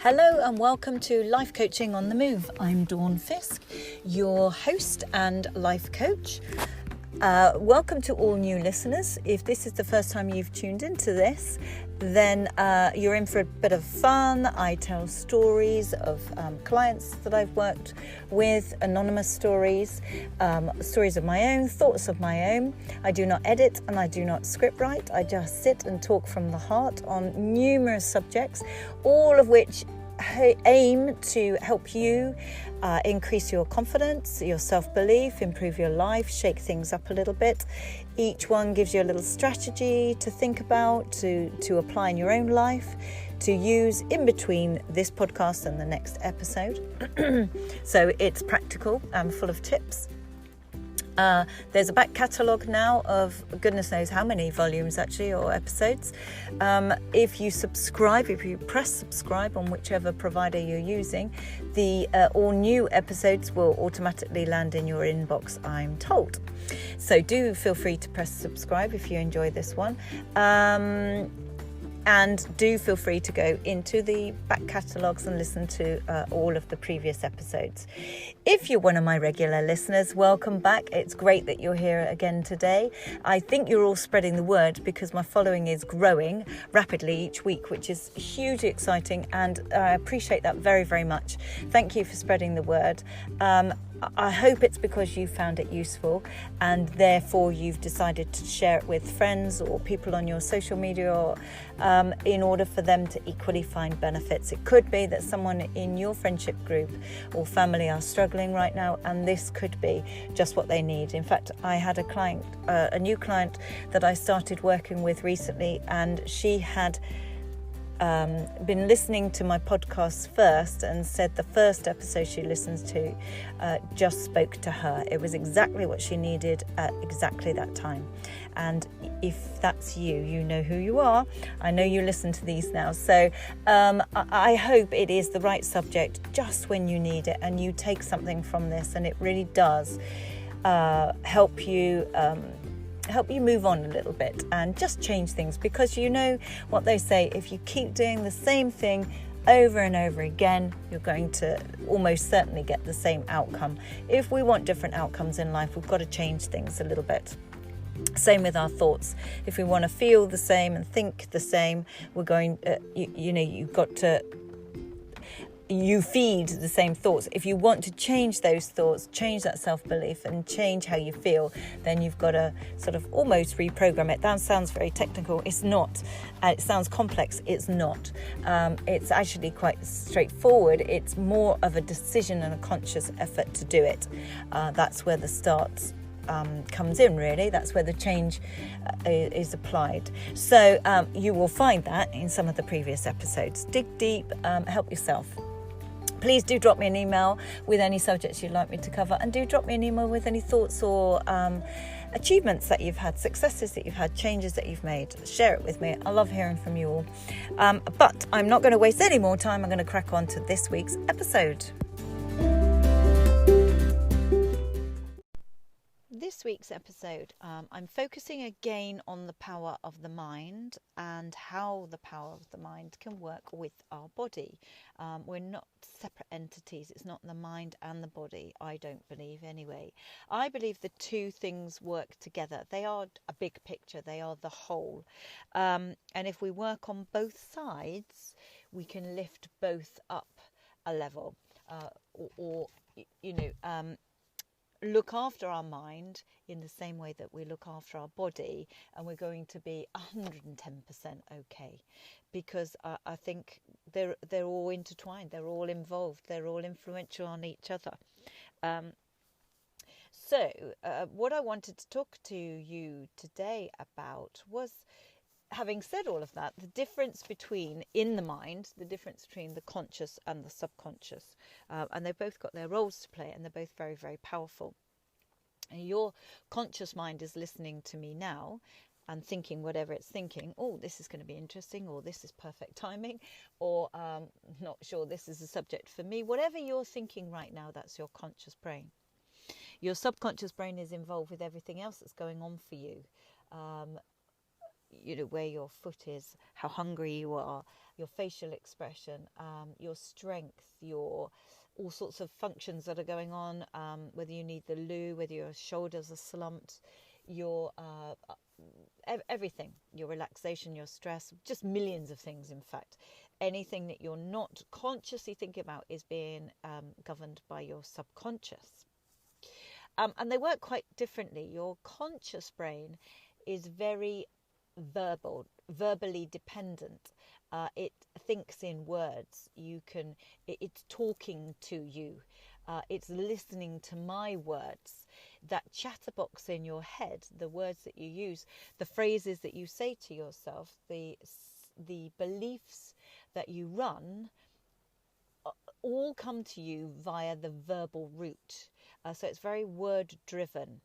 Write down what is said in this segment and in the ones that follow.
Hello and welcome to Life Coaching on the Move. I'm Dawn Fiske, your host and life coach. Welcome to all new listeners. If this is the first time you've tuned into this, then you're in for a bit of fun. I tell stories of clients that I've worked with, anonymous stories, stories of my own, thoughts of my own. I do not edit and I do not script write. I just sit and talk from the heart on numerous subjects, all of which aim to help you increase your confidence, your self-belief, improve your life, shake things up a little bit. Each one gives you a little strategy to think about, to apply in your own life, to use in between this podcast and the next episode. So it's practical and full of tips. There's a back catalogue now of goodness knows how many volumes actually, or episodes. If you subscribe, if you press subscribe on whichever provider you're using, the all new episodes will automatically land in your inbox, I'm told. So do feel free to press subscribe if you enjoy this one. And do feel free to go into the back catalogues and listen to all of the previous episodes. If you're one of my regular listeners, welcome back. It's great that you're here again today. I think you're all spreading the word because my following is growing rapidly each week, which is hugely exciting, and I appreciate that very, very much. Thank you for spreading the word. I hope it's because you found it useful and therefore you've decided to share it with friends or people on your social media, or in order for them to equally find benefits. It could be that someone in your friendship group or family are struggling right now, and this could be just what they need. In fact, I had a client, a new client that I started working with recently, and she had been listening to my podcast first and said the first episode she listens to just spoke to her. It was exactly what she needed at exactly that time. And if that's you, you know who you are. I know you listen to these now. So I hope it is the right subject just when you need it, and you take something from this, and it really does help you move on a little bit and just change things, because you know what they say, if you keep doing the same thing over and over again, you're going to almost certainly get the same outcome. If we want different outcomes in life, we've got to change things a little bit. Same with our thoughts. If we want to feel the same and think the same, we're going you've got to feed the same thoughts. If you want to change those thoughts, change that self-belief and change how you feel, then you've got to sort of almost reprogram it. That sounds very technical. It's not. It sounds complex. It's not. It's actually quite straightforward. It's more of a decision and a conscious effort to do it. That's where the start comes in, really. That's where the change is applied. So you will find that in some of the previous episodes. Dig deep, help yourself. Please do drop me an email with any subjects you'd like me to cover, and do drop me an email with any thoughts or achievements that you've had, successes that you've had, changes that you've made. Share it with me. I love hearing from you all. But I'm not going to waste any more time. I'm going to crack on to this week's episode. This week's episode, I'm focusing again on the power of the mind and how the power of the mind can work with our body. We're not separate entities. It's not the mind and the body, I don't believe anyway. I believe the two things work together. They are a big picture. They are the whole. And if we work on both sides, we can lift both up a level, look after our mind in the same way that we look after our body, and we're going to be 110% okay, because I think they're all intertwined, they're all involved, they're all influential on each other. So what I wanted to talk to you today about was, having said all of that, the difference between in the mind, the difference between the conscious and the subconscious. And they've both got their roles to play, and they're both very, very powerful. And your conscious mind is listening to me now and thinking whatever it's thinking. Oh, this is going to be interesting, or this is perfect timing, or not sure this is a subject for me. Whatever you're thinking right now, that's your conscious brain. Your subconscious brain is involved with everything else that's going on for you. where your foot is, how hungry you are, your facial expression, your strength, your all sorts of functions that are going on, whether you need the loo, whether your shoulders are slumped, your everything, your relaxation, your stress, just millions of things. In fact, anything that you're not consciously thinking about is being governed by your subconscious. And they work quite differently. Your conscious brain is very verbally dependent. It thinks in words. It's talking to you. It's listening to my words. That chatterbox in your head, the words that you use, the phrases that you say to yourself, the beliefs that you run, all come to you via the verbal route. So it's very word driven.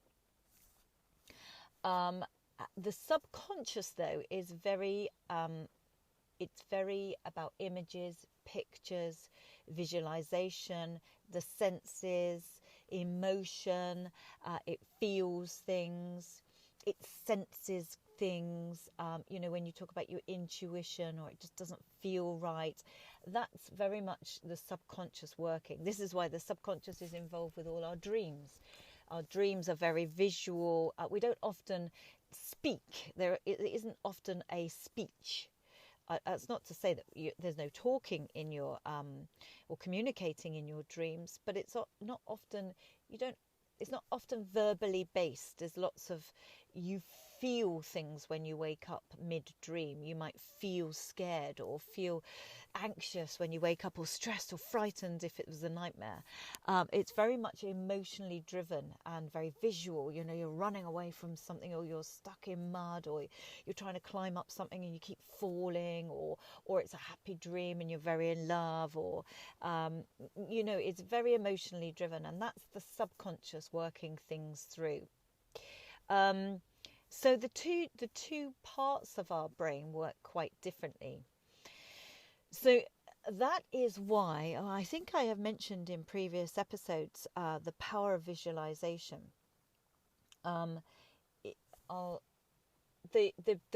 The subconscious, though, is very it's very about images, pictures, visualization, the senses, emotion. It feels things, it senses things. When you talk about your intuition, or it just doesn't feel right, that's very much the subconscious working. This is why the subconscious is involved with all our dreams. Our dreams are very visual. We don't often speak. There isn't often a speech. It's not to say that there's no talking in your or communicating in your dreams, but it's not often. It's not often verbally based. There's lots of, you feel things when you wake up mid-dream. You might feel scared or feel anxious when you wake up, or stressed or frightened if it was a nightmare. It's very much emotionally driven and very visual. You're running away from something, or you're stuck in mud, or you're trying to climb up something and you keep falling, or it's a happy dream and you're very in love, or it's very emotionally driven, and that's the subconscious working things through. So the two parts of our brain work quite differently. So that is why I think I have mentioned in previous episodes the power of visualization. The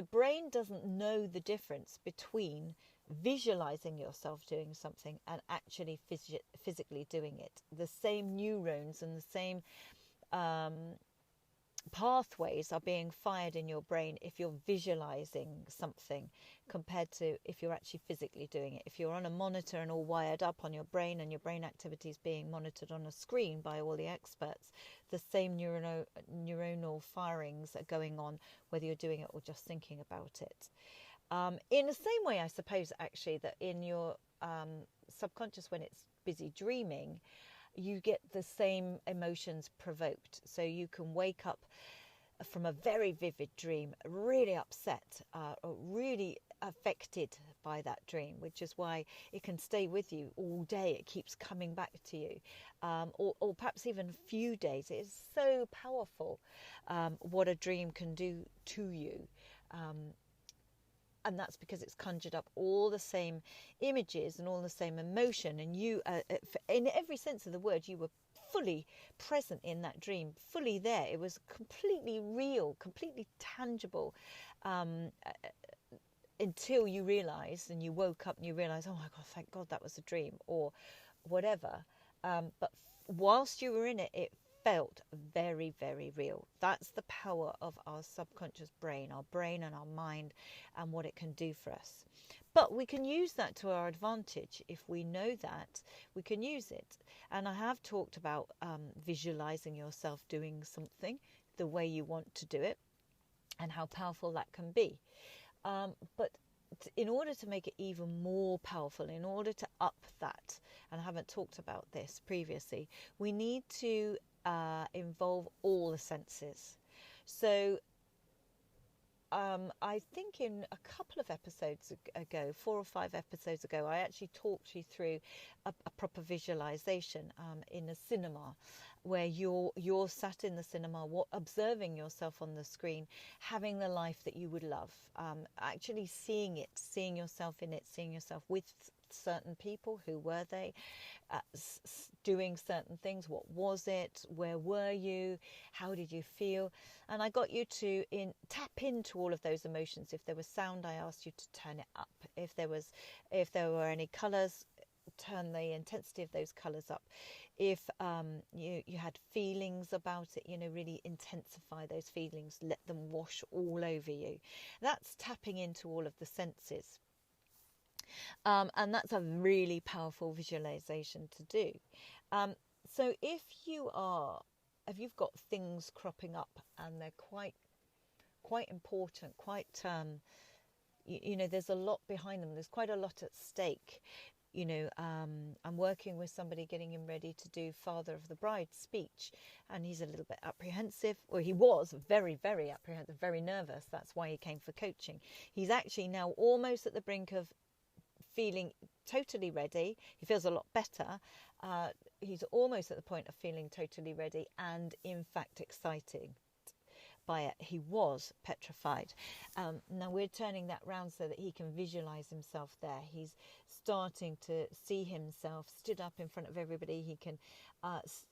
brain doesn't know the difference between visualizing yourself doing something and actually physically doing it. The same neurons and the same pathways are being fired in your brain if you're visualizing something compared to if you're actually physically doing it. If you're on a monitor and all wired up on your brain, and your brain activity is being monitored on a screen by all the experts, the same neuronal firings are going on whether you're doing it or just thinking about it. In the same way, I suppose, actually, that in your subconscious, when it's busy dreaming, you get the same emotions provoked. So you can wake up from a very vivid dream, really upset, or really affected by that dream, which is why it can stay with you all day. It keeps coming back to you, or perhaps even a few days. It is so powerful what a dream can do to you. And that's because it's conjured up all the same images and all the same emotion. And you, in every sense of the word, you were fully present in that dream, fully there. It was completely real, completely tangible, until you realised, and you woke up and you realised, oh my God, thank God that was a dream, or whatever. But whilst you were in it, it felt very, very real. That's the power of our subconscious brain and our mind, and what it can do for us. But we can use that to our advantage. If we know that, we can use it. And I have talked about visualizing yourself doing something the way you want to do it, and how powerful that can be. But in order to make it even more powerful, in order to up that, and I haven't talked about this previously, we need to involve all the senses. So I think in a couple of episodes ago, 4 or 5 episodes ago, I actually talked you through a proper visualization in a cinema, where you're sat in the cinema, observing yourself on the screen, having the life that you would love, actually seeing it, seeing yourself in it, seeing yourself with certain people? Who were they? Doing certain things? What was it? Where were you? How did you feel? And I got you to tap into all of those emotions. If there was sound, I asked you to turn it up. If there were any colours, turn the intensity of those colours up. If you had feelings about it, really intensify those feelings, let them wash all over you. That's tapping into all of the senses. And that's a really powerful visualization to do. So if you've got things cropping up and they're quite important, there's a lot behind them. There's quite a lot at stake. I'm working with somebody, getting him ready to do Father of the Bride speech, and he's a little bit apprehensive, or he was very, very apprehensive, very nervous. That's why he came for coaching. He's actually now almost at the brink of feeling totally ready. He feels a lot better. He's almost at the point of feeling totally ready and, in fact, exciting by it. He was petrified. Now we're turning that round so that he can visualize himself there. He's starting to see himself stood up in front of everybody.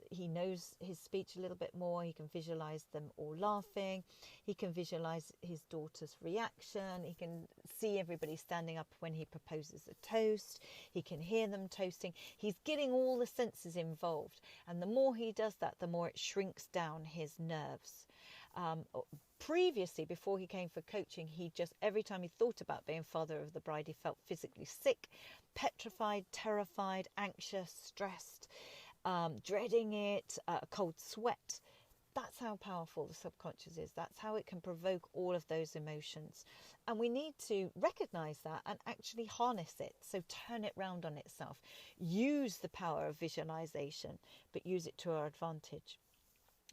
He knows his speech a little bit more. He can visualize them all laughing. He can visualize his daughter's reaction. He can see everybody standing up when he proposes a toast. He can hear them toasting. He's getting all the senses involved, and the more he does that, the more it shrinks down his nerves. Previously, before he came for coaching, he just, every time he thought about being Father of the Bride, he felt physically sick, petrified, terrified, anxious, stressed, dreading it, a cold sweat. That's how powerful the subconscious is. That's how it can provoke all of those emotions. And we need to recognize that and actually harness it. So turn it round on itself. Use the power of visualization, but use it to our advantage.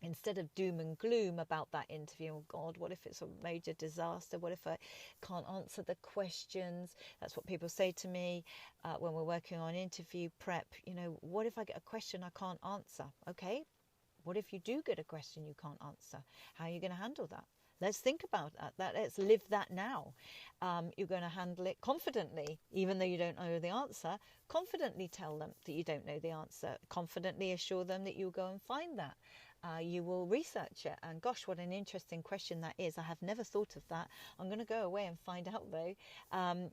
Instead of doom and gloom about that interview, oh God, what if it's a major disaster? What if I can't answer the questions? That's what people say to me when we're working on interview prep. What if I get a question I can't answer? Okay, what if you do get a question you can't answer? How are you going to handle that? Let's think about that. Let's live that now. You're going to handle it confidently, even though you don't know the answer. Confidently tell them that you don't know the answer. Confidently assure them that you'll go and find that. You will research it. And gosh, what an interesting question that is. I have never thought of that. I'm going to go away and find out, though.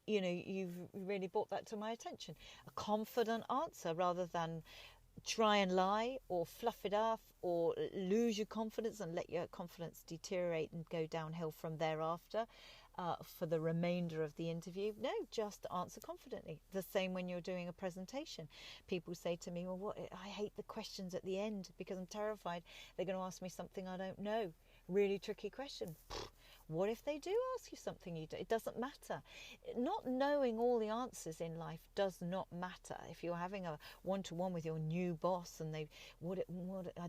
You've really brought that to my attention. A confident answer rather than try and lie or fluff it up or lose your confidence and let your confidence deteriorate and go downhill from thereafter for the remainder of the interview. No, just answer confidently. The same when you're doing a presentation. People say to me, well, I hate the questions at the end because I'm terrified they're going to ask me something I don't know. Really tricky question. What if they do ask you something you do? It doesn't matter. Not knowing all the answers in life does not matter. If you're having a one-to-one with your new boss and I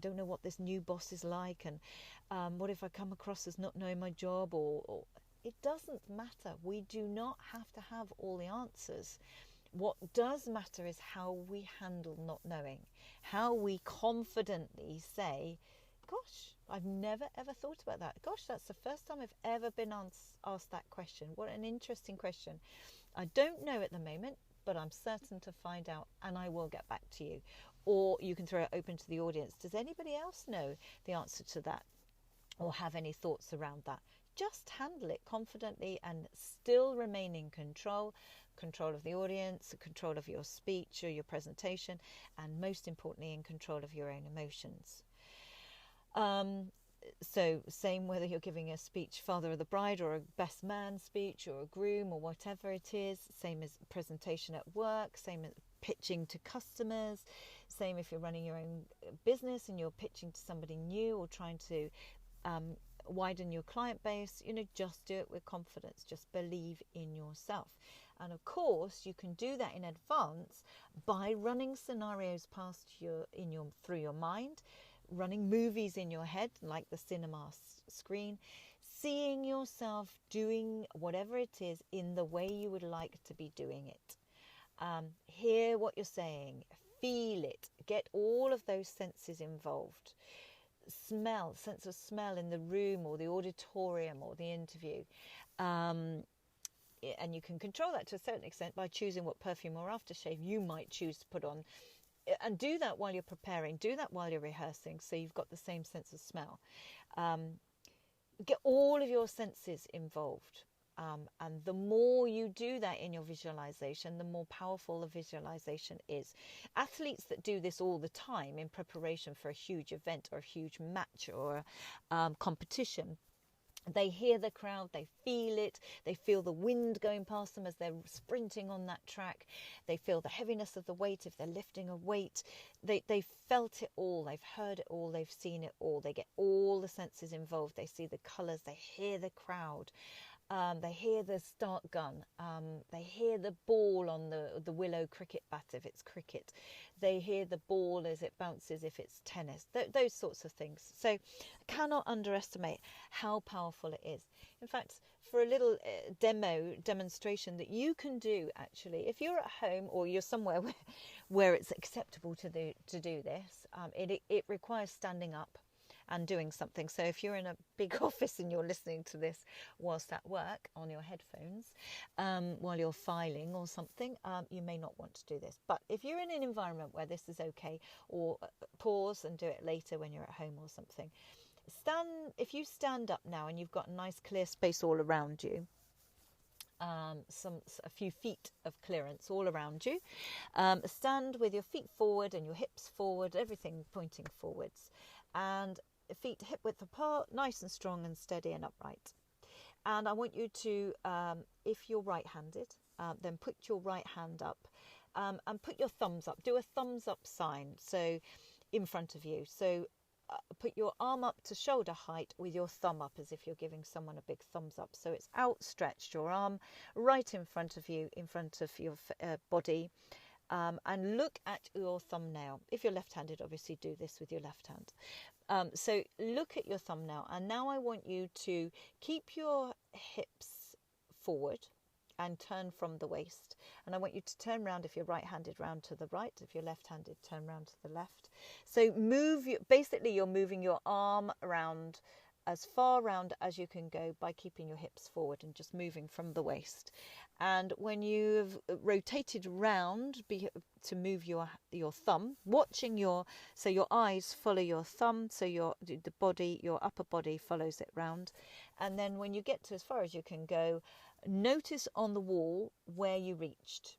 don't know what this new boss is like, and what if I come across as not knowing my job, or it doesn't matter. We do not have to have all the answers. What does matter is how we handle not knowing, how we confidently say, gosh, I've never ever thought about that. Gosh, that's the first time I've ever been asked that question. What an interesting question. I don't know at the moment, but I'm certain to find out and I will get back to you. Or you can throw it open to the audience. Does anybody else know the answer to that or have any thoughts around that? Just handle it confidently and still remain in control of the audience, control of your speech or your presentation, and most importantly, in control of your own emotions. So same whether you're giving a speech, Father of the Bride, or a best man speech, or a groom, or whatever it is. Same as presentation at work, same as pitching to customers, same if you're running your own business and you're pitching to somebody new or trying to widen your client base. Just do it with confidence. Just believe in yourself. And of course, you can do that in advance by running scenarios through your mind, running movies in your head, like the cinema screen, seeing yourself doing whatever it is in the way you would like to be doing it. Hear what you're saying, feel it, get all of those senses involved. Sense of smell in the room or the auditorium or the interview. and you can control that to a certain extent by choosing what perfume or aftershave you might choose to put on. And do that while you're preparing, do that while you're rehearsing, so you've got the same sense of smell. Get all of your senses involved. And the more you do that in your visualization, the more powerful the visualization is. Athletes that do this all the time in preparation for a huge event or a huge match or competition, they hear the crowd, they feel it, they feel the wind going past them as they're sprinting on that track. They feel the heaviness of the weight if they're lifting a weight. They've felt it all, they've heard it all, they've seen it all. They get all the senses involved. They see the colours, they hear the crowd. They hear the start gun, they hear the ball on the willow cricket bat if it's cricket, they hear the ball as it bounces if it's tennis, those sorts of things. So I cannot underestimate how powerful it is. In fact, for a little demonstration that you can do, actually, if you're at home or you're somewhere where it's acceptable to do this, it requires standing up and doing something. So if you're in a big office and you're listening to this whilst at work on your headphones, while you're filing or something, you may not want to do this. But if you're in an environment where this is okay, or pause and do it later when you're at home or something. If you stand up now and you've got a nice clear space all around you, a few feet of clearance all around you, stand with your feet forward and your hips forward, everything pointing forwards, and feet hip width apart, nice and strong and steady and upright. And I want you to, if you're right-handed, then put your right hand up and put your thumbs up. Do a thumbs up sign, so in front of you. So put your arm up to shoulder height with your thumb up, as if you're giving someone a big thumbs up. So it's outstretched, your arm right in front of you, in front of your body. And look at your thumbnail. If you're left-handed, obviously do this with your left hand. So look at your thumbnail, and now I want you to keep your hips forward and turn from the waist. And I want you to turn round, if you're right-handed, round to the right. If you're left-handed, turn round to the left. So basically you're moving your arm around as far round as you can go by keeping your hips forward and just moving from the waist. And when you've rotated round to move your thumb, so your eyes follow your thumb, so your upper body follows it round. And then when you get to as far as you can go, notice on the wall where you reached.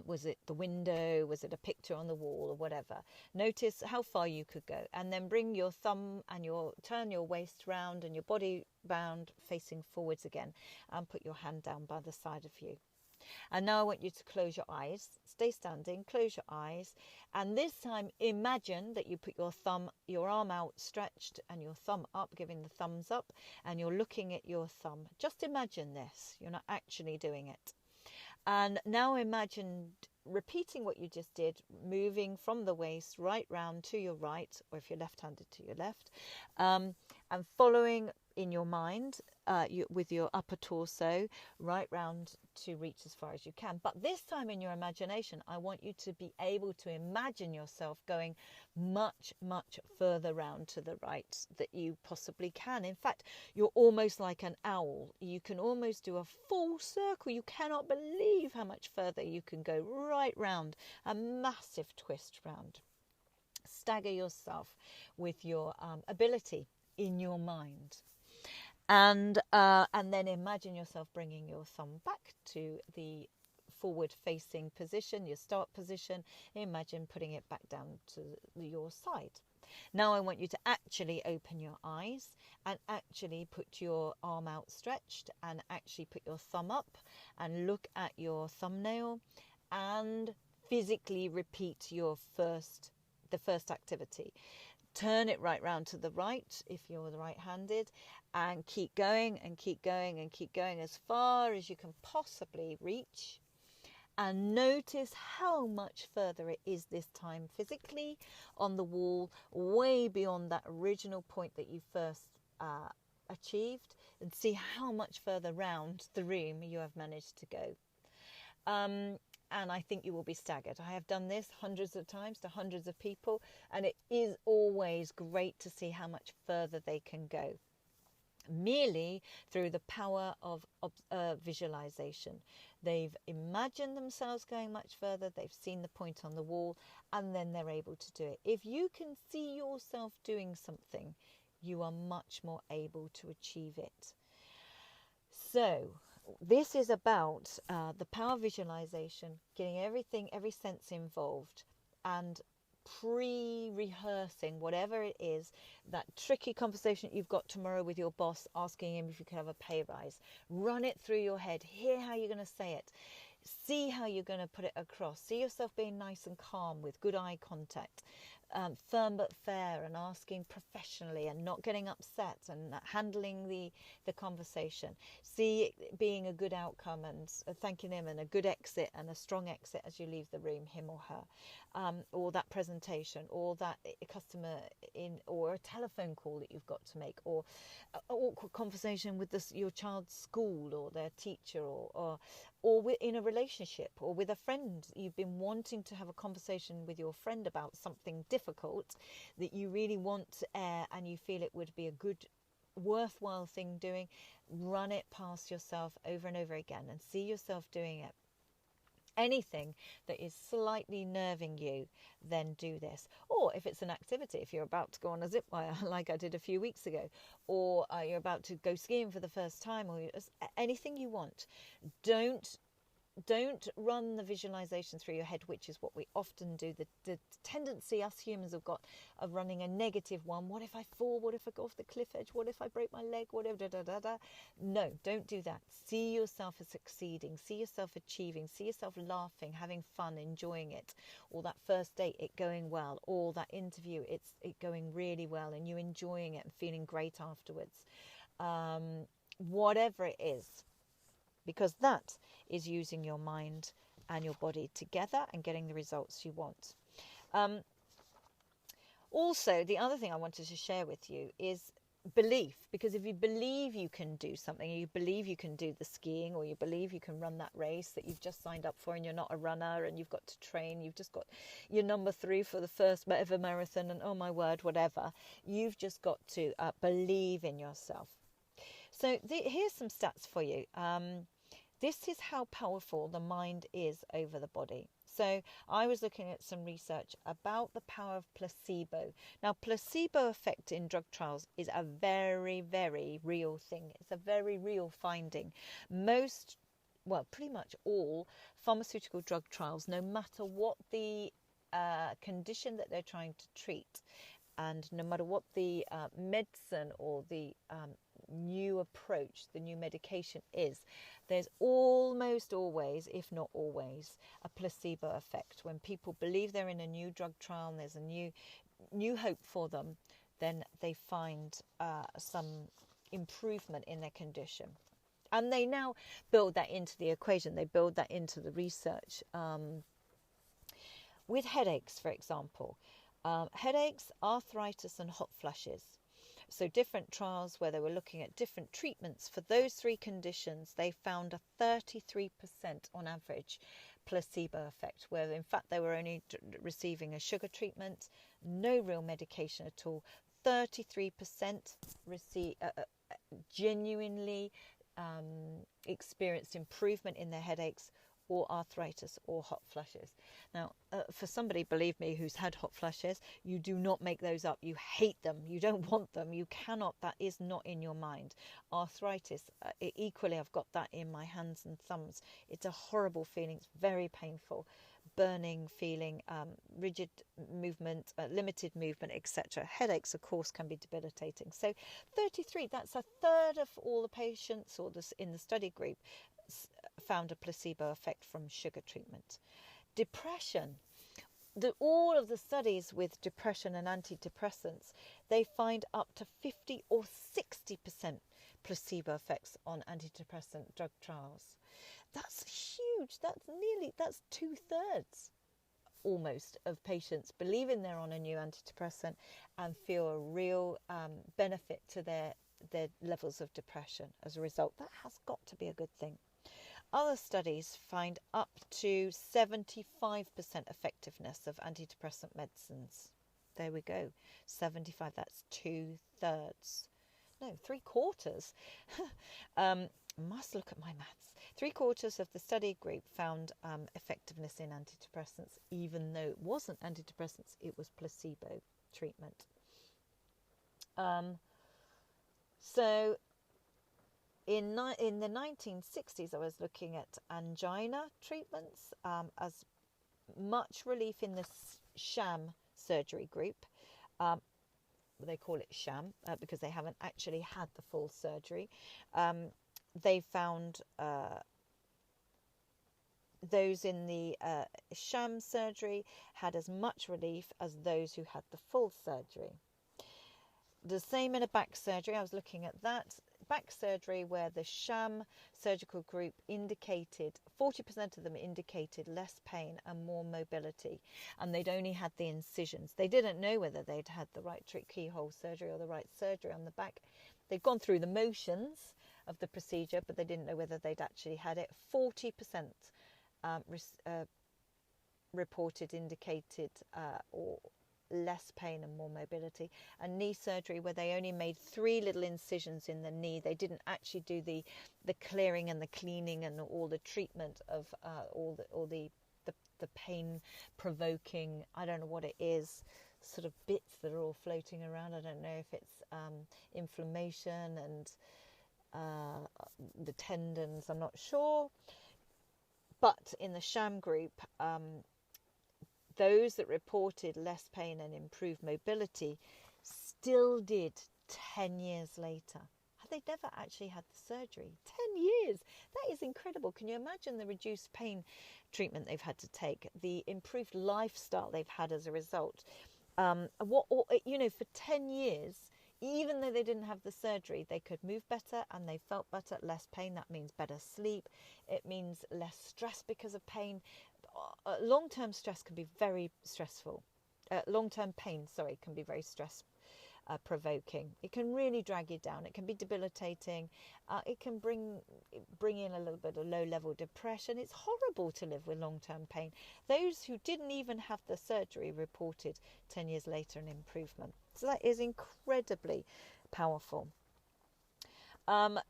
Was it the window? Was it a picture on the wall or whatever? Notice how far you could go, and then bring your thumb and turn your waist round and your body round facing forwards again, and put your hand down by the side of you. And now I want you to close your eyes. Stay standing, close your eyes, and this time imagine that you put your arm outstretched and your thumb up, giving the thumbs up, and you're looking at your thumb. Just imagine this. You're not actually doing it. And now imagine repeating what you just did, moving from the waist right round to your right, or if you're left-handed, to your left, and following in your mind with your upper torso right round to reach as far as you can. But this time in your imagination, I want you to be able to imagine yourself going much, much further round to the right that you possibly can. In fact, you're almost like an owl. You can almost do a full circle. You cannot believe how much further you can go right round, a massive twist round. Stagger yourself with your ability in your mind. And then imagine yourself bringing your thumb back to the forward-facing position, your start position. Imagine putting it back down to your side. Now I want you to actually open your eyes and actually put your arm outstretched and actually put your thumb up and look at your thumbnail and physically repeat the first activity. Turn it right round to the right if you're right-handed, and keep going and keep going and keep going as far as you can possibly reach. And notice how much further it is this time physically on the wall, way beyond that original point that you first achieved, and see how much further round the room you have managed to go. And I think you will be staggered. I have done this hundreds of times to hundreds of people, and it is always great to see how much further they can go. merely through the power of visualization. They've imagined themselves going much further, they've seen the point on the wall, and then they're able to do it. If you can see yourself doing something, you are much more able to achieve it. So this is about the power of visualization, getting every sense involved, and pre-rehearsing whatever it is, that tricky conversation you've got tomorrow with your boss, asking him if you can have a pay rise. Run it through your head, hear how you're going to say it, see how you're going to put it across, see yourself being nice and calm with good eye contact, firm but fair, and asking professionally and not getting upset, and handling the conversation. See it being a good outcome, and thanking him, and a good exit and a strong exit as you leave the room, him or her, or that presentation, or that customer or a telephone call that you've got to make, or an awkward conversation with your child's school or their teacher, or in a relationship, or with a friend. You've been wanting to have a conversation with your friend about something difficult that you really want to air, and you feel it would be a good, worthwhile thing doing. Run it past yourself over and over again and see yourself doing it. Anything that is slightly nerving you, then do this. Or if it's an activity, if you're about to go on a zip wire like I did a few weeks ago, or you're about to go skiing for the first time, or anything you want, don't run the visualization through your head, which is what we often do. The tendency us humans have got of running a negative one. What if I fall? What if I go off the cliff edge? What if I break my leg? Whatever. No, don't do that. See yourself as succeeding. See yourself achieving. See yourself laughing, having fun, enjoying it. Or that first date, it going well. Or that interview, it going really well, and you enjoying it and feeling great afterwards. Whatever it is. Because that is using your mind and your body together and getting the results you want. Also, the other thing I wanted to share with you is belief. Because if you believe you can do something, you believe you can do the skiing, or you believe you can run that race that you've just signed up for, and you're not a runner and you've got to train, you've just got your number 3 for the first ever marathon, and oh my word, whatever. You've just got to believe in yourself. So here's some stats for you. This is how powerful the mind is over the body. So I was looking at some research about the power of placebo. Now, placebo effect in drug trials is a very, very real thing. It's a very real finding. Pretty much all pharmaceutical drug trials, no matter what the condition that they're trying to treat, and no matter what the medicine or the new approach, the new medication is, there's almost always, if not always, a placebo effect. When people believe they're in a new drug trial and there's a new hope for them, then they find some improvement in their condition. And they now build that into the equation. They build that into the research. With headaches, for example. Headaches, arthritis and hot flushes. So different trials where they were looking at different treatments for those 3 conditions, they found a 33% on average placebo effect, where in fact they were only receiving a sugar treatment, no real medication at all. 33% genuinely experienced improvement in their headaches, or arthritis, or hot flushes. Now, for somebody, believe me, who's had hot flushes, you do not make those up. You hate them. You don't want them. You cannot. That is not in your mind. Arthritis, equally, I've got that in my hands and thumbs. It's a horrible feeling. It's very painful. Burning feeling, rigid movement, limited movement, etc. Headaches, of course, can be debilitating. So 33, that's a third of all the patients in the study group found a placebo effect from sugar treatment. Depression. All of the studies with depression and antidepressants, they find up to 50 or 60% placebo effects on antidepressant drug trials. That's huge. That's 2/3 almost of patients believing they're on a new antidepressant and feel a real benefit to their levels of depression as a result. That has got to be a good thing. Other studies find up to 75% effectiveness of antidepressant medicines. There we go, 75, that's 2/3. no, 3/4. Must look at my maths. 3/4 of the study group found effectiveness in antidepressants, even though it wasn't antidepressants, it was placebo treatment. So in the 1960s, I was looking at angina treatments as much relief in the sham surgery group. They call it sham because they haven't actually had the full surgery. They found those in the sham surgery had as much relief as those who had the full surgery. The same in a back surgery. I was looking at that back surgery where the sham surgical group indicated 40% of them indicated less pain and more mobility, and they'd only had the incisions. They didn't know whether they'd had the right keyhole surgery or the right surgery on the back. They'd gone through the motions of the procedure, but they didn't know whether they'd actually had it. 40% reported indicated or less pain and more mobility. And knee surgery where they only made 3 little incisions in the knee. They didn't actually do the clearing and the cleaning and all the treatment of all the pain provoking, I don't know what it is, sort of bits that are all floating around. I don't know if it's inflammation and the tendons, I'm not sure. But in the sham group, those that reported less pain and improved mobility still did 10 years later. They never actually had the surgery. 10 years! That is incredible. Can you imagine the reduced pain treatment they've had to take, the improved lifestyle they've had as a result? For 10 years, even though they didn't have the surgery, they could move better and they felt better, less pain. That means better sleep. It means less stress because of pain. Long-term stress can be very stressful. Long-term pain, can be very provoking. It can really drag you down. It can be debilitating. It can bring in a little bit of low-level depression. It's horrible to live with long-term pain. Those who didn't even have the surgery reported 10 years later an improvement. So that is incredibly powerful.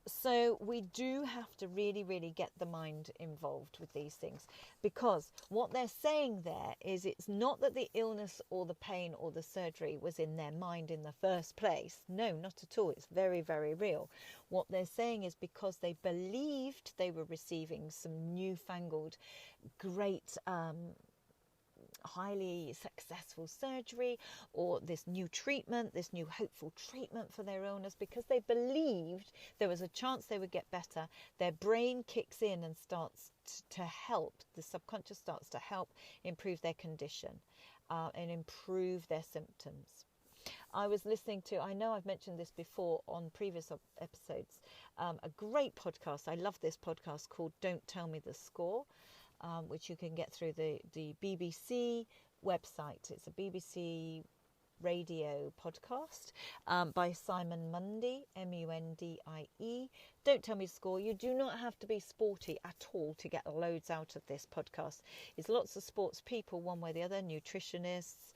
So we do have to really, really get the mind involved with these things, because what they're saying there is it's not that the illness or the pain or the surgery was in their mind in the first place. No, not at all. It's very, very real. What they're saying is because they believed they were receiving some newfangled, great, highly successful surgery or this new treatment, this new hopeful treatment for their illness, because they believed there was a chance they would get better, their brain kicks in and starts to help, the subconscious starts to help improve their condition and improve their symptoms. I was listening to, I know I've mentioned this before on previous episodes, a great podcast. I love this podcast called Don't Tell Me the Score, which you can get through the BBC website. It's a BBC radio podcast by Simon Mundy, Mundie. Don't Tell Me Score. You do not have to be sporty at all to get loads out of this podcast. It's lots of sports people, one way or the other, nutritionists,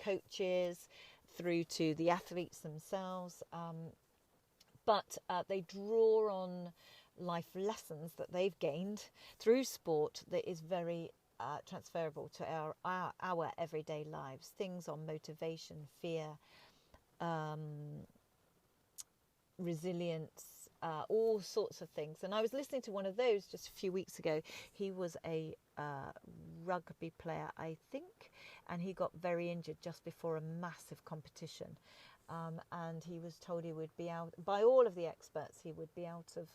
coaches, through to the athletes themselves. But they draw on life lessons that they've gained through sport that is very transferable to our everyday lives. Things on motivation, fear, resilience, all sorts of things. And I was listening to one of those just a few weeks ago. He was a rugby player, I think, and he got very injured just before a massive competition. And he was told he would be out, by all of the experts, he would be out of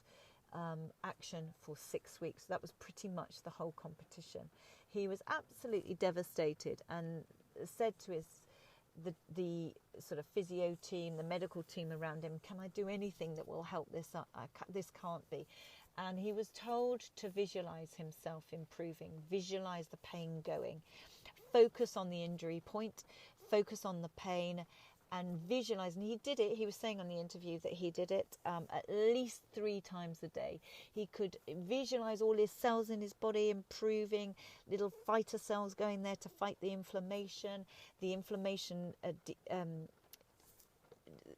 action for 6 weeks. That was pretty much the whole competition. He was absolutely devastated and said to the sort of physio team, the medical team around him, can I do anything that will help this? This can't be. And he was told to visualize himself improving, visualize the pain going, focus on the injury point, focus on the pain, and visualize. And he did it. He was saying on the interview that he did it at least 3 times a day. He could visualize all his cells in his body improving, little fighter cells going there to fight the inflammation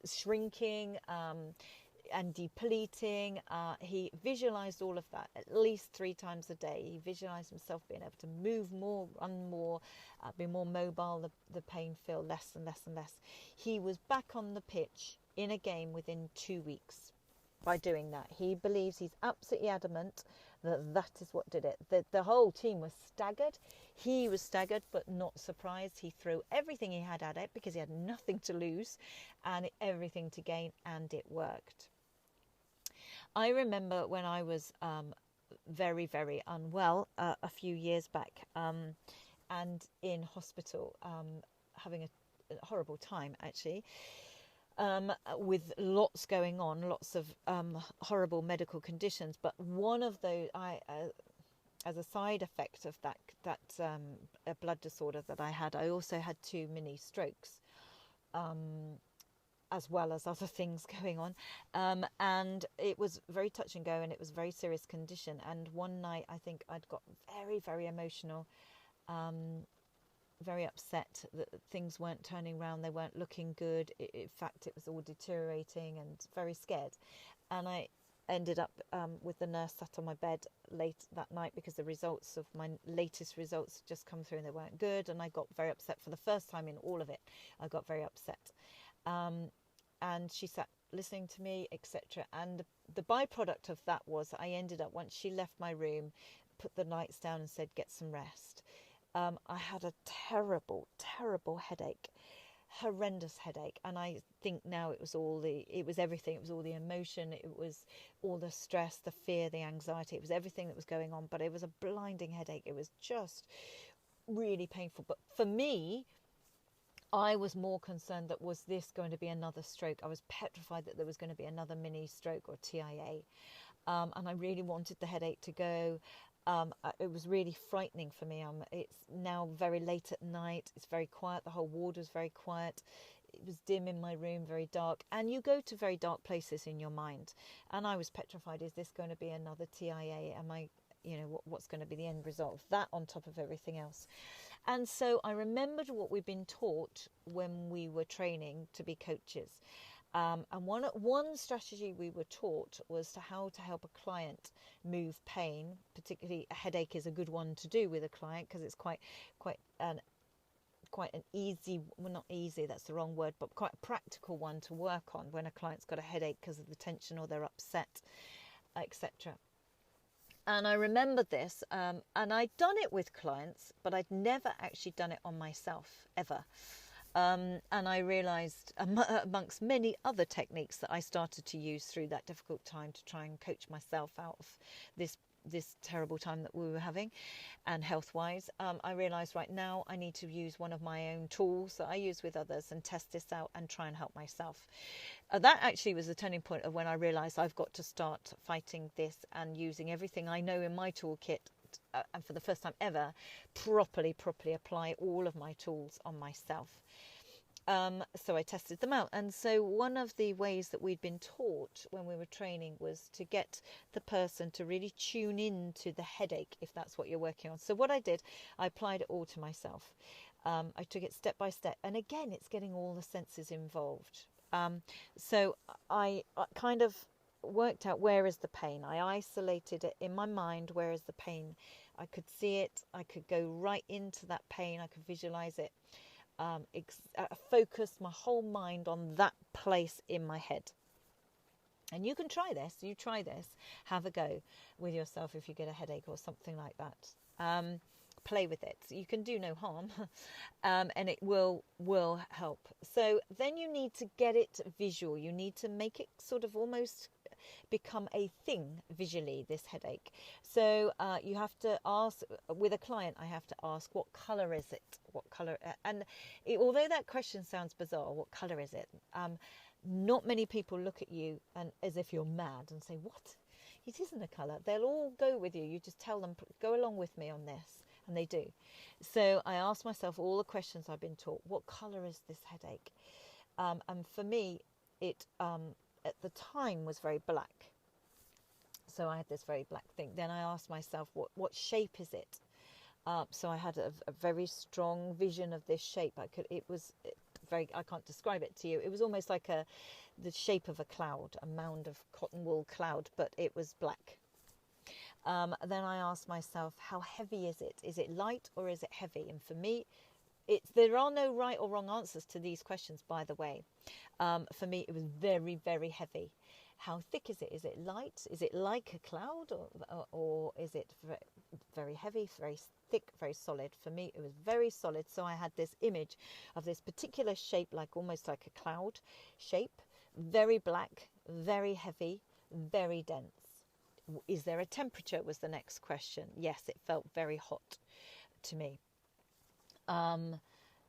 shrinking and depleting. He visualized all of that at least 3 times a day. He visualized himself being able to move more, run more, be more mobile, the pain feel less and less and less. He was back on the pitch in a game within 2 weeks by doing that. He believes, he's absolutely adamant that that is what did it. The whole team was staggered. He was staggered but not surprised. He threw everything he had at it because he had nothing to lose and everything to gain, and it worked. I remember when I was very, very unwell a few years back, and in hospital, having a horrible time actually, with lots going on, lots of horrible medical conditions. But one of those, as a side effect of that a blood disorder that I had, I also had 2 mini strokes. As well as other things going on, and it was very touch and go, and it was a very serious condition. And one night I think I'd got very, very emotional, very upset that things weren't turning around, they weren't looking good. In fact, it was all deteriorating, and very scared. And I ended up with the nurse sat on my bed late that night because the results of my latest results had just come through and they weren't good, and I got very upset for the first time in all of it. I got very upset. And she sat listening to me, etc. And the byproduct of that was I ended up, once she left my room, put the lights down and said, get some rest. I had a terrible, terrible headache, horrendous headache. And I think now it was everything. It was all the emotion. It was all the stress, the fear, the anxiety. It was everything that was going on. But it was a blinding headache. It was just really painful. But for me, I was more concerned that was this going to be another stroke. I was petrified that there was going to be another mini stroke or TIA. And I really wanted the headache to go. It was really frightening for me. It's now very late at night. It's very quiet. The whole ward was very quiet. It was dim in my room, very dark. And you go to very dark places in your mind. And I was petrified. Is this going to be another TIA? Am I... what's going to be the end result of that on top of everything else? And so I remembered what we'd been taught when we were training to be coaches. And one strategy we were taught was how to help a client move pain. Particularly a headache is a good one to do with a client because it's quite an easy, well, not easy, that's the wrong word, but quite a practical one to work on when a client's got a headache because of the tension or they're upset, etc. And I remembered this, and I'd done it with clients, but I'd never actually done it on myself, ever. And I realised, amongst many other techniques that I started to use through that difficult time to try and coach myself out of this terrible time that we were having, and health-wise, I realised right now I need to use one of my own tools that I use with others and test this out and try and help myself. That actually was the turning point of when I realised I've got to start fighting this and using everything I know in my toolkit, and for the first time ever, properly apply all of my tools on myself. So I tested them out. And so one of the ways that we'd been taught when we were training was to get the person to really tune in to the headache, if that's what you're working on. So what I did, I applied it all to myself. I took it step by step. And again, it's getting all the senses involved. So I kind of worked out, where is the pain? I isolated it in my mind. Where is the pain? I could see it. I could go right into that pain. I could visualize it. Focus my whole mind on that place in my head. And you can try this. You try this. Have a go with yourself if you get a headache or something like that. Play with it. You can do no harm, and it will help. So then you need to get it visual. You need to make it sort of almost become a thing visually, this headache. So you have to ask, with a client, I have to ask, what colour is it? What colour? Although that question sounds bizarre, what colour is it? Not many people look at you and as if you're mad and say, what? It isn't a colour. They'll all go with you. You just tell them, go along with me on this. And they do. So I asked myself all the questions I've been taught. What colour is this headache? And for me, it at the time was very black. So I had this very black thing. Then I asked myself, what shape is it? So I had a very strong vision of this shape. I can't describe it to you. It was almost like the shape of a cloud, a mound of cotton wool cloud, but it was black. Then I asked myself, how heavy is it? Is it light or is it heavy? And for me, there are no right or wrong answers to these questions, by the way. For me, it was very, very heavy. How thick is it? Is it light? Is it like a cloud, or is it very heavy, very thick, very solid? For me, it was very solid. So I had this image of this particular shape, like almost like a cloud shape, very black, very heavy, very dense. Is there a temperature? Was the next question. Yes, it felt very hot to me.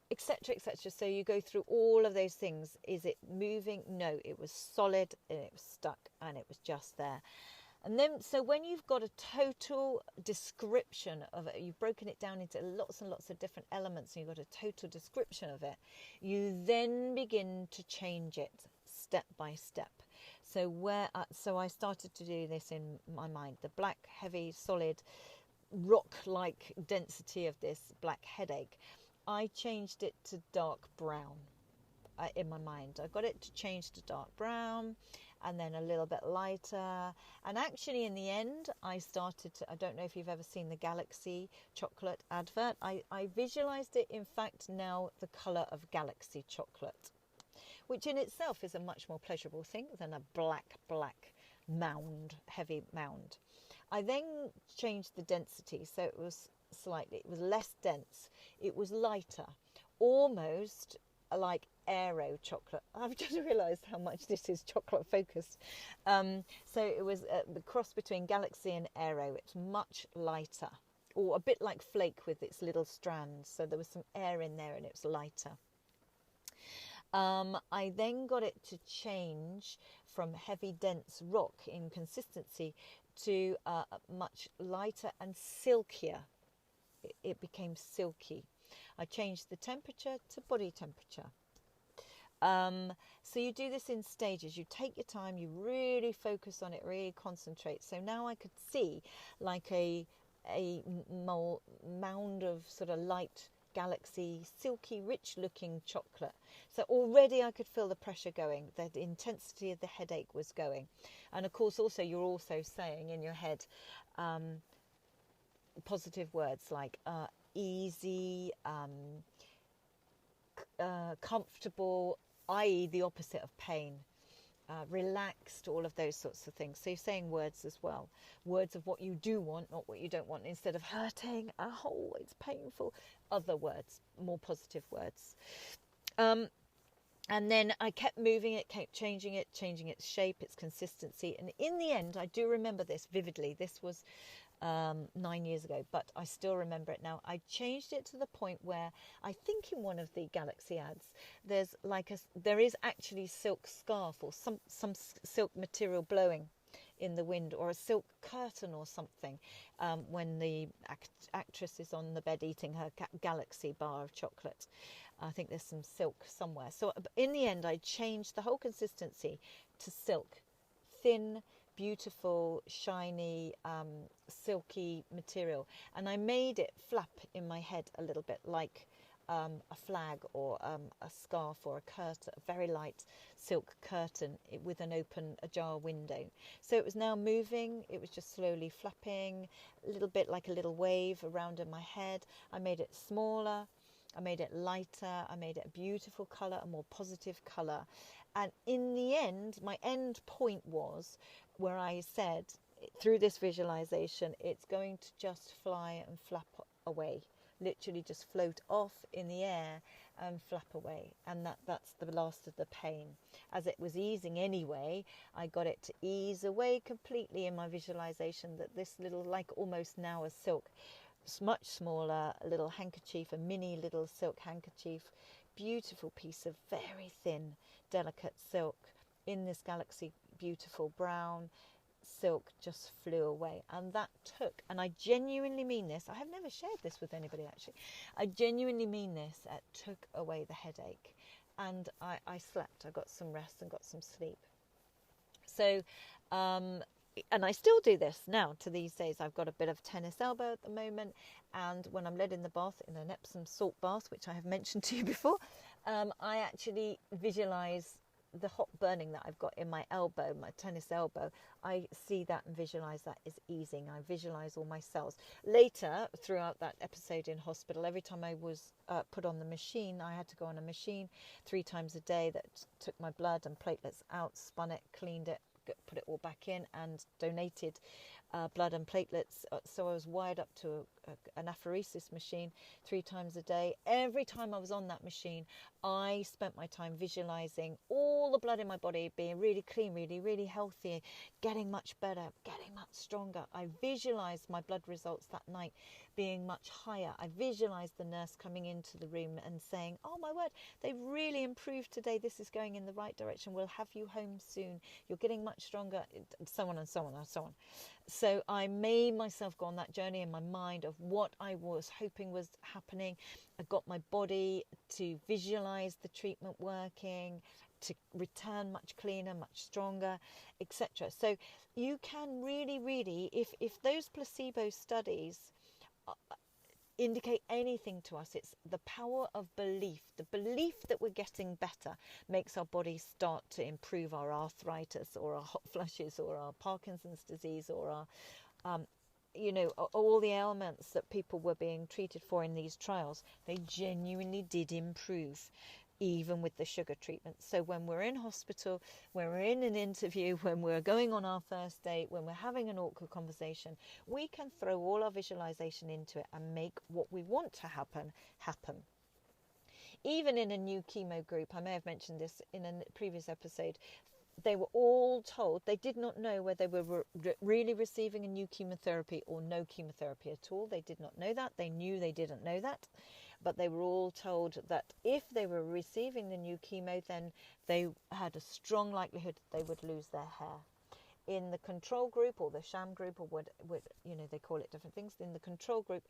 Etc., etc. So you go through all of those things. Is it moving? No, it was solid and it was stuck and it was just there. And then, so when you've got a total description of it, you've broken it down into lots and lots of different elements, and you've got a total description of it, you then begin to change it step by step. So so I started to do this in my mind: the black, heavy, solid, rock-like density of this black headache. I changed it to dark brown in my mind. I got it to change to dark brown and then a little bit lighter. And actually in the end, I started to, I don't know if you've ever seen the Galaxy chocolate advert. I visualized it, in fact, now the colour of Galaxy chocolate, which in itself is a much more pleasurable thing than a black mound, heavy mound. I then changed the density, so it was less dense, it was lighter, almost like aero chocolate. I've just realised how much this is chocolate focused. So it was the cross between Galaxy and aero. It's much lighter, or a bit like flake with its little strands, so there was some air in there and it was lighter. I then got it to change from heavy, dense rock in consistency to much lighter and silkier. It became silky. I changed the temperature to body temperature. So you do this in stages. You take your time, you really focus on it, really concentrate. So now I could see like a mound of sort of light Galaxy, silky, rich looking chocolate. So already I could feel the pressure going, the intensity of the headache was going. And of course also you're also saying in your head positive words like easy, comfortable, i.e. the opposite of pain, relaxed, all of those sorts of things. So you're saying words as well, words of what you do want, not what you don't want. Instead of hurting, oh, it's painful, other words, more positive words. And then I kept moving it, kept changing its shape, its consistency. And in the end, I do remember this vividly. This was 9 years ago, but I still remember it now. I changed it to the point where I think in one of the Galaxy ads, there is actually silk scarf or some silk material blowing in the wind, or a silk curtain or something, when the actress is on the bed eating her Galaxy bar of chocolate. I think there's some silk somewhere. So in the end, I changed the whole consistency to silk, thin, beautiful, shiny, silky material, and I made it flap in my head a little bit like a flag or a scarf or a curtain, a very light silk curtain with an open ajar window. So it was now moving, it was just slowly flapping, a little bit like a little wave around in my head. I made it smaller, I made it lighter, I made it a beautiful colour, a more positive colour. And in the end, my end point was where I said, through this visualisation, it's going to just fly and flap away. Literally just float off in the air and flap away. And that's the last of the pain. As it was easing anyway, I got it to ease away completely in my visualisation, that this little, like almost now a silk, much smaller little handkerchief, a mini little silk handkerchief, beautiful piece of very thin, delicate silk in this Galaxy beautiful brown silk, just flew away. And that took, and I genuinely mean this, I have never shared this with anybody actually, I genuinely mean this, it took away the headache. And I slept, I got some rest and got some sleep. So and I still do this now to these days. I've got a bit of tennis elbow at the moment, and when I'm led in the bath, in an Epsom salt bath, which I have mentioned to you before, I actually visualize the hot burning that I've got in my elbow, my tennis elbow. I see that and visualize that is easing. I visualize all my cells. Later, throughout that episode in hospital, every time I was put on the machine, I had to go on a machine 3 times a day that took my blood and platelets out, spun it, cleaned it, put it all back in, and donated blood and platelets. So I was wired up to an apheresis machine 3 times a day. Every time I was on that machine, I spent my time visualizing all the blood in my body being really clean, really, really healthy, getting much better, getting much stronger. I visualized my blood results that night being much higher. I visualized the nurse coming into the room and saying, "Oh my word, they've really improved today. This is going in the right direction. We'll have you home soon. You're getting much stronger," and so on and so on and so on. So I made myself go on that journey in my mind of what I was hoping was happening. I got my body to visualize the treatment working, to return much cleaner, much stronger, etc. So you can really, if those placebo studies indicate anything to us, it's the power of belief. The belief that we're getting better makes our body start to improve our arthritis or our hot flushes or our Parkinson's disease or our all the ailments that people were being treated for in these trials. They genuinely did improve, even with the sugar treatment. So when we're in hospital, when we're in an interview, when we're going on our first date, when we're having an awkward conversation, we can throw all our visualization into it and make what we want to happen. Even in a new chemo group, I may have mentioned this in a previous episode, they were all told they did not know whether they were really receiving a new chemotherapy or no chemotherapy at all. They did not know that. They knew they didn't know that. But they were all told that if they were receiving the new chemo, then they had a strong likelihood they would lose their hair. In the control group or the sham group, or what they call it different things, in the control group,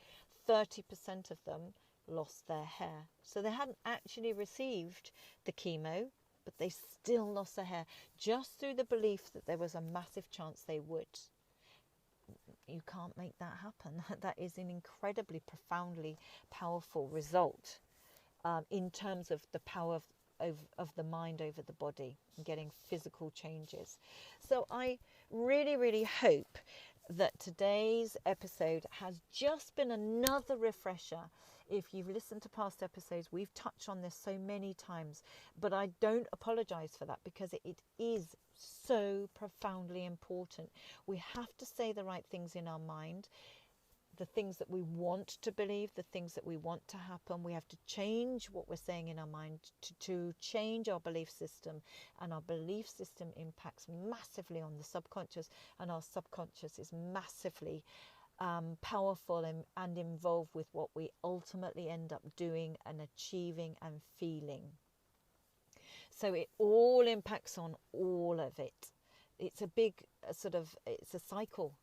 30% of them lost their hair. So they hadn't actually received the chemo, but they still lost their hair just through the belief that there was a massive chance they would. You can't make that happen. That is an incredibly profoundly powerful result in terms of the power of the mind over the body and getting physical changes. So I really hope that today's episode has just been another refresher. If you've listened to past episodes, we've touched on this so many times, but I don't apologize for that because it is so profoundly important. We have to say the right things in our mind, the things that we want to believe, the things that we want to happen. We have to change what we're saying in our mind to change our belief system. And our belief system impacts massively on the subconscious, and our subconscious is massively powerful and involved with what we ultimately end up doing and achieving and feeling. So it all impacts on all of it. It's a big it's a cycle.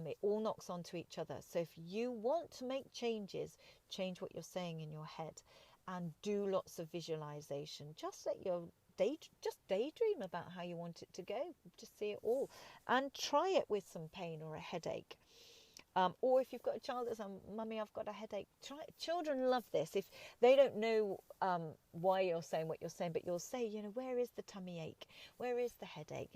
It all knocks onto each other. So if you want to make changes, change what you're saying in your head and do lots of visualization. Just let your daydream about how you want it to go. Just see it all and try it with some pain or a headache. Or if you've got a child that's "Mummy, I've got a headache," try it. Children love this. If they don't know why you're saying what you're saying, but you'll say, where is the tummy ache? Where is the headache?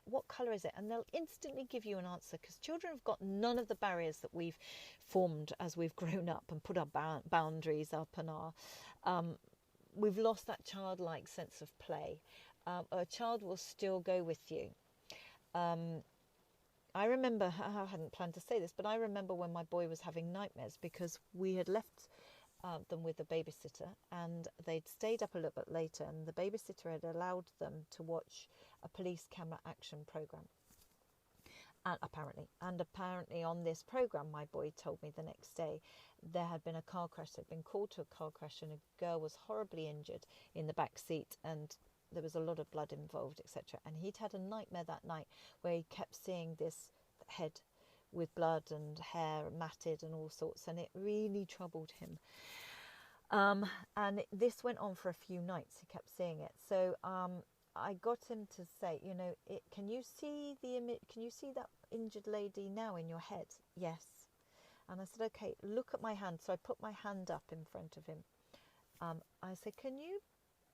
What colour is it? And they'll instantly give you an answer, because children have got none of the barriers that we've formed as we've grown up and put our boundaries up, and we've lost that childlike sense of play. A child will still go with you. I remember, I hadn't planned to say this, but I remember when my boy was having nightmares because we had left them with a babysitter and they'd stayed up a little bit later, and the babysitter had allowed them to watch a police camera action programme. And apparently on this programme, my boy told me the next day, there had been a car crash. They'd been called to a car crash and a girl was horribly injured in the back seat, and there was a lot of blood involved, etc. And he'd had a nightmare that night where he kept seeing this head with blood and hair matted and all sorts, and it really troubled him. And this went on for a few nights. He kept seeing it. So I got him to say, can you see the image? Can you see that injured lady now in your head? Yes. And I said, okay, look at my hand. So I put my hand up in front of him. I said, can you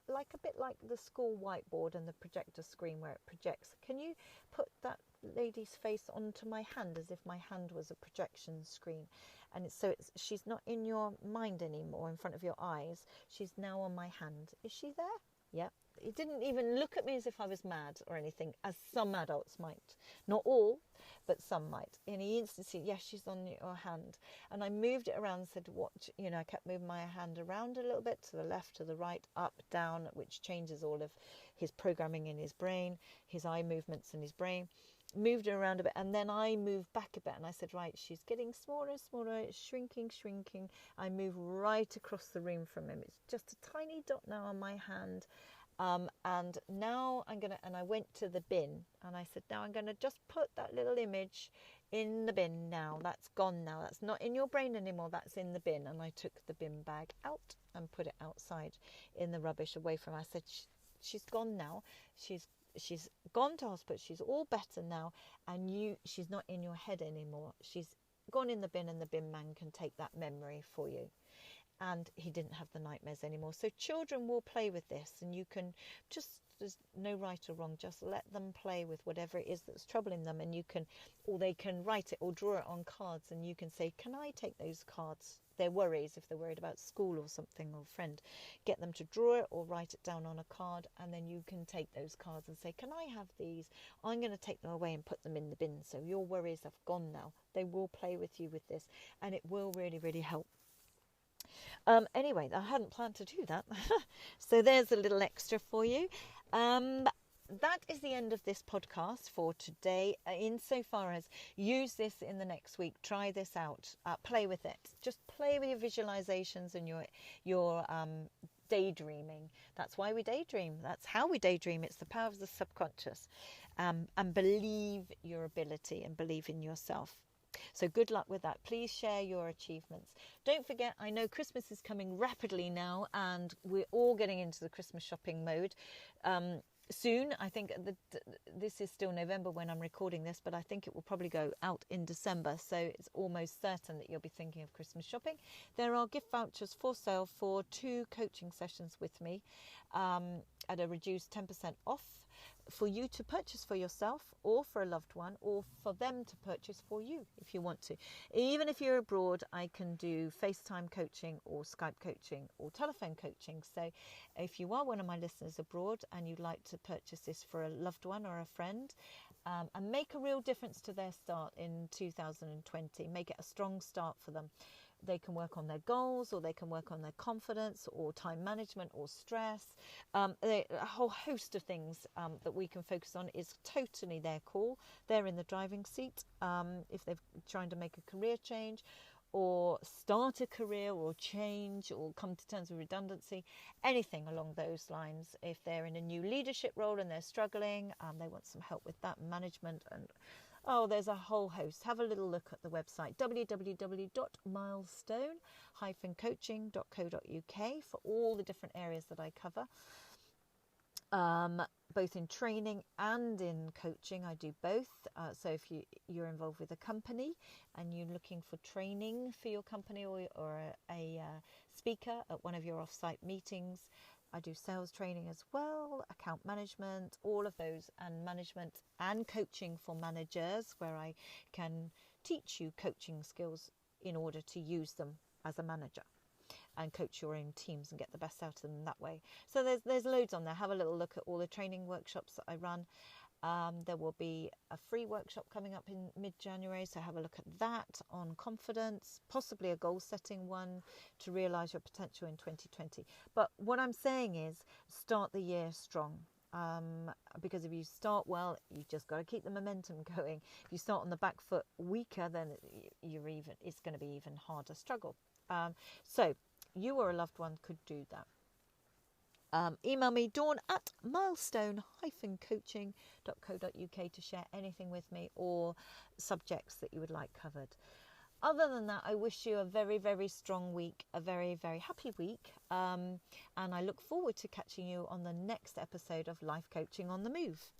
like a bit like the school whiteboard and the projector screen where it projects. Can you put that lady's face onto my hand as if my hand was a projection screen? And she's not in your mind anymore, in front of your eyes. She's now on my hand. Is she there? Yeah. He didn't even look at me as if I was mad or anything, as some adults might. Not all, but some might. And he instantly said, yes, she's on your hand. And I moved it around and said, watch, I kept moving my hand around a little bit, to the left, to the right, up, down, which changes all of his programming in his brain, his eye movements in his brain. Moved it around a bit, and then I moved back a bit, and I said, right, she's getting smaller and smaller, shrinking. I move right across the room from him. It's just a tiny dot now on my hand. And now I went to the bin, and I said, now I'm going to just put that little image in the bin now. That's gone now. That's not in your brain anymore. That's in the bin. And I took the bin bag out and put it outside in the rubbish away from her. I said, she's gone now. She's gone to hospital. She's all better now. And she's not in your head anymore. She's gone in the bin, and the bin man can take that memory for you. And he didn't have the nightmares anymore. So children will play with this, and you can there's no right or wrong, just let them play with whatever it is that's troubling them, and they can write it or draw it on cards, and you can say, can I take those cards? Their worries, if they're worried about school or something or friend, get them to draw it or write it down on a card, and then you can take those cards and say, can I have these? I'm going to take them away and put them in the bin, so your worries have gone now. They will play with you with this, and it will really, really help. Anyway, I hadn't planned to do that. So there's a little extra for you. That is the end of this podcast for today. Insofar as use this in the next week, try this out, play with it. Just play with your visualizations and your daydreaming. That's why we daydream. That's how we daydream. It's the power of the subconscious. And believe your ability and believe in yourself. So good luck with that. Please share your achievements. Don't forget, I know Christmas is coming rapidly now, and we're all getting into the Christmas shopping mode. Soon, I think this is still November when I'm recording this, but I think it will probably go out in December. So it's almost certain that you'll be thinking of Christmas shopping. There are gift vouchers for sale for 2 coaching sessions with me at a reduced 10% off for you to purchase for yourself or for a loved one, or for them to purchase for you if you want to. Even if you're abroad, I can do FaceTime coaching or Skype coaching or telephone coaching. So if you are one of my listeners abroad and you'd like to purchase this for a loved one or a friend, and make a real difference to their start in 2020, make it a strong start for them. They can work on their goals, or they can work on their confidence or time management or stress. A whole host of things that we can focus on is totally their call. They're in the driving seat if they're trying to make a career change, or start a career, or change, or come to terms with redundancy, anything along those lines. If they're in a new leadership role and they're struggling, they want some help with that management, and there's a whole host. Have a little look at the website, www.milestone-coaching.co.uk, for all the different areas that I cover. Both in training and in coaching. I do both. So if you're involved with a company and you're looking for training for your company, or a speaker at one of your off-site meetings, I do sales training as well, account management, all of those, and management and coaching for managers, where I can teach you coaching skills in order to use them as a manager and coach your own teams and get the best out of them that way. So there's loads on there. Have a little look at all the training workshops that I run. There will be a free workshop coming up in mid-January, so have a look at that on confidence, possibly a goal-setting one to realise your potential in 2020. But what I'm saying is, start the year strong. Because if you start well, you've just got to keep the momentum going. If you start on the back foot weaker, then it's going to be even harder struggle. So you or a loved one could do that. Email me, dawn@milestone-coaching.co.uk, to share anything with me or subjects that you would like covered. Other than that, I wish you a very, very strong week, a very, very happy week. And I look forward to catching you on the next episode of Life Coaching on the Move.